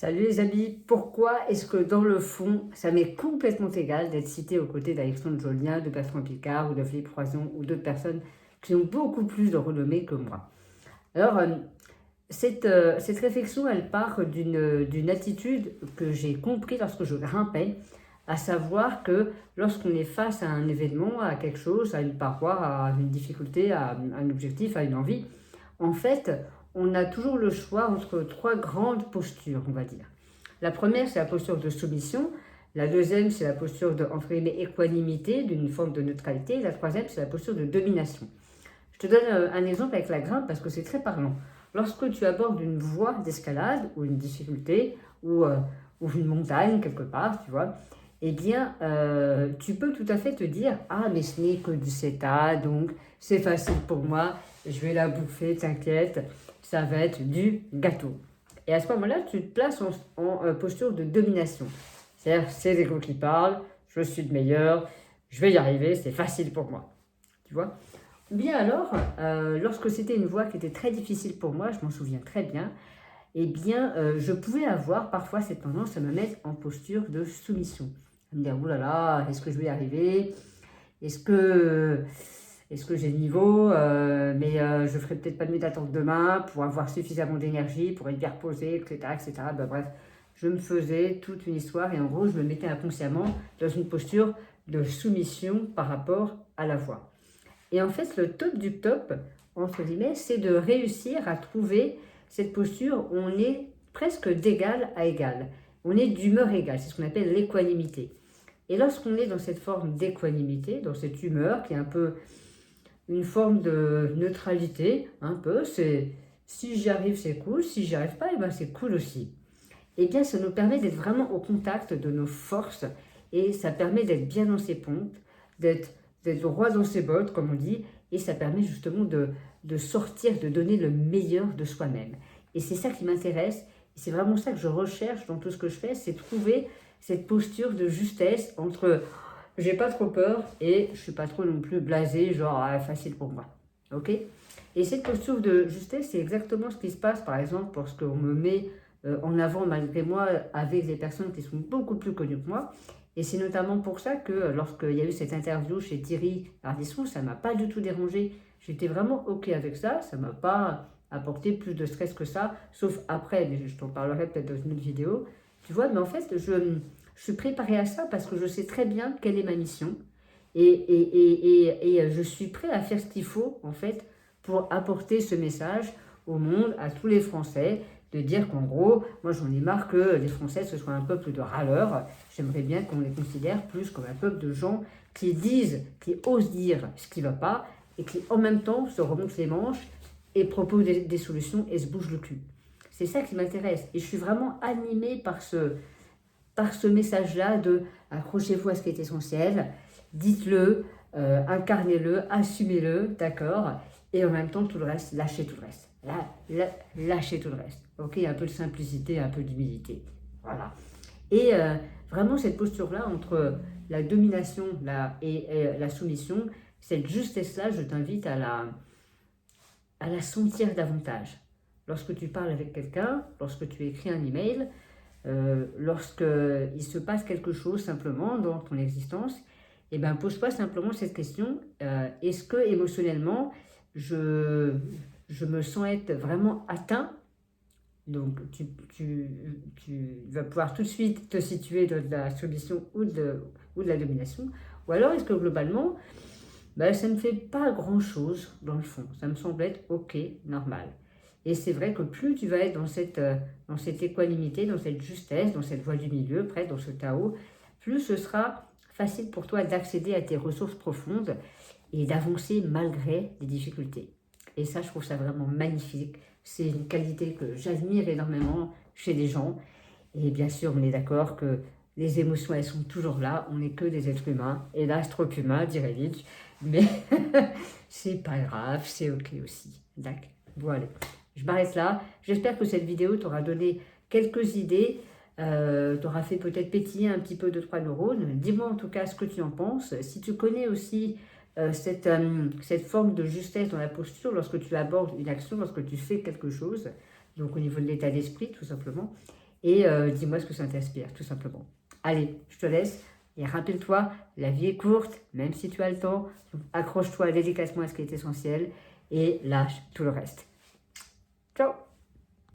Salut les amis, pourquoi est-ce que dans le fond, ça m'est complètement égal d'être cité aux côtés d'Alexandre Jolien, de Bertrand Piccard ou de Philippe Croison ou d'autres personnes qui ont beaucoup plus de renommée que moi. Alors, cette réflexion, elle part d'une attitude que j'ai compris lorsque je grimpais, à savoir que lorsqu'on est face à un événement, à quelque chose, à une paroi, à une difficulté, à un objectif, à une envie, en fait, on a toujours le choix entre trois grandes postures, on va dire. La première, c'est la posture de soumission. La deuxième, c'est la posture de, entre guillemets, équanimité, d'une forme de neutralité. Et la troisième, c'est la posture de domination. Je te donne un exemple avec la grimpe parce que c'est très parlant. Lorsque tu abordes une voie d'escalade ou une difficulté ou une montagne quelque part, tu vois, eh bien, tu peux tout à fait te dire « Ah, mais ce n'est que du CETA, donc c'est facile pour moi, je vais la bouffer, t'inquiète, ça va être du gâteau. » Et à ce moment-là, tu te places en posture de domination. C'est-à-dire, c'est l'ego qui parle, je suis le meilleur, je vais y arriver, c'est facile pour moi. Tu vois? Ou bien alors, lorsque c'était une voie qui était très difficile pour moi, je m'en souviens très bien, eh bien, je pouvais avoir parfois cette tendance à me mettre en posture de soumission. À me dire, oh là là, est-ce que je vais y arriver? Est-ce que, est-ce que j'ai le niveau? Mais je ferai peut-être pas mieux d'attendre demain pour avoir suffisamment d'énergie, pour être bien reposé, etc. etc. Ben, bref, je me faisais toute une histoire et en gros, je me mettais inconsciemment dans une posture de soumission par rapport à la voie. Et en fait, le top du top, entre guillemets, c'est de réussir à trouver cette posture où on est presque d'égal à égal. On est d'humeur égale, c'est ce qu'on appelle l'équanimité. Et lorsqu'on est dans cette forme d'équanimité, dans cette humeur qui est un peu une forme de neutralité, un peu, c'est si j'y arrive c'est cool, si j'y arrive pas, et ben c'est cool aussi. Et bien ça nous permet d'être vraiment au contact de nos forces et ça permet d'être bien dans ses pompes, d'être droit dans ses bottes, comme on dit, et ça permet justement de sortir, de donner le meilleur de soi-même. Et c'est ça qui m'intéresse, et c'est vraiment ça que je recherche dans tout ce que je fais, c'est trouver cette posture de justesse entre j'ai pas trop peur et je suis pas trop non plus blasé, genre facile pour moi. Ok? Et cette posture de justesse, c'est exactement ce qui se passe, par exemple, lorsqu'on me met en avant malgré moi avec des personnes qui sont beaucoup plus connues que moi. Et c'est notamment pour ça que lorsqu'il y a eu cette interview chez Thierry Ardisson, ça m'a pas du tout dérangé. J'étais vraiment ok avec ça, ça m'a pas apporté plus de stress que ça, sauf après, mais je t'en parlerai peut-être dans une autre vidéo. Tu vois, mais en fait, je suis préparée à ça parce que je sais très bien quelle est ma mission et je suis prêt à faire ce qu'il faut en fait pour apporter ce message au monde, à tous les Français, de dire qu'en gros, moi j'en ai marre que les Français ce soit un peuple de râleurs, j'aimerais bien qu'on les considère plus comme un peuple de gens qui disent, qui osent dire ce qui ne va pas et qui en même temps se remontent les manches et proposent des solutions et se bougent le cul. C'est ça qui m'intéresse et je suis vraiment animée par ce message-là de accrochez-vous à ce qui est essentiel, dites-le, incarnez-le, assumez-le, d'accord? Et en même temps, tout le reste, lâchez tout le reste. Lâchez tout le reste. Ok, un peu de simplicité, un peu d'humilité. Voilà. Et vraiment, cette posture-là, entre la domination et la soumission, cette justesse-là, je t'invite à la sentir davantage. Lorsque tu parles avec quelqu'un, lorsque tu écris un email, lorsqu'il se passe quelque chose simplement dans ton existence, eh ben, pose-toi simplement cette question, est-ce que émotionnellement, je me sens être vraiment atteint? Donc tu vas pouvoir tout de suite te situer dans de la soumission ou de la domination. Ou alors est-ce que globalement, ben, ça ne fait pas grand-chose dans le fond. Ça me semble être ok, normal. Et c'est vrai que plus tu vas être dans cette équanimité, dans cette justesse, dans cette voie du milieu, presque dans ce Tao, plus ce sera facile pour toi d'accéder à tes ressources profondes et d'avancer malgré les difficultés. Et ça, je trouve ça vraiment magnifique. C'est une qualité que j'admire énormément chez les gens. Et bien sûr, on est d'accord que les émotions, elles sont toujours là. On n'est que des êtres humains. Hélas, trop humains, dirait Nietzsche. Mais c'est pas grave, c'est ok aussi. D'accord. Voilà. Je m'arrête là. J'espère que cette vidéo t'aura donné quelques idées, t'aura fait peut-être pétiller un petit peu de 3 neurones. Dis-moi en tout cas ce que tu en penses. Si tu connais aussi cette forme de justesse dans la posture lorsque tu abordes une action, lorsque tu fais quelque chose, donc au niveau de l'état d'esprit tout simplement, et dis-moi ce que ça t'inspire, tout simplement. Allez, je te laisse. Et rappelle-toi, la vie est courte, même si tu as le temps. Accroche-toi délicatement à ce qui est essentiel et lâche tout le reste.